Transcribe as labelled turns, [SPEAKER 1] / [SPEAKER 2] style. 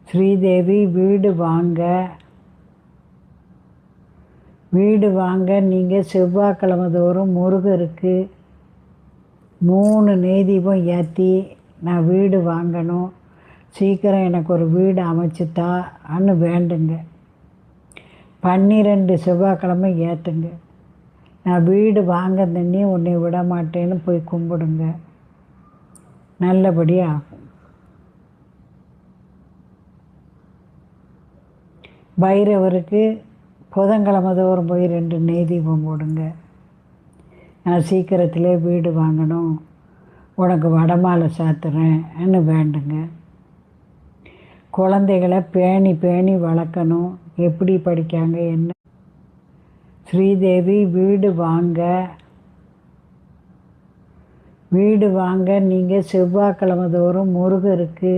[SPEAKER 1] ஸ்ரீதேவி வீடு வாங்க நீங்கள் செவ்வாய்க்கிழமை தோறும் முருகருக்கு 3 நெய் தீபம் ஏற்றி நான் வீடு வாங்கணும், சீக்கிரம் எனக்கு ஒரு வீடு அமைச்சுத்தான்னு வேண்டுங்க. 12 செவ்வாய்க்கிழமை ஏற்றுங்க. நான் வீடு வாங்க தண்ணி உன்னை விட மாட்டேன்னு போய் கும்பிடுங்க, நல்லபடியாக ஆகும். பைரவருக்கு புதன்கிழமை தோறும் போய் 2 நெய் தீபம் போடுங்க. நான் சீக்கிரத்திலே வீடு வாங்கணும், உனக்கு வடமாலை சாத்துறேன்னு வேண்டுங்க. குழந்தைகளை பேணி பேணி வளர்க்கணும், எப்படி படிக்காங்க என்ன. ஸ்ரீதேவி வீடு வாங்க நீங்கள் செவ்வாய்க்கிழமை தோறும் முருகருக்கு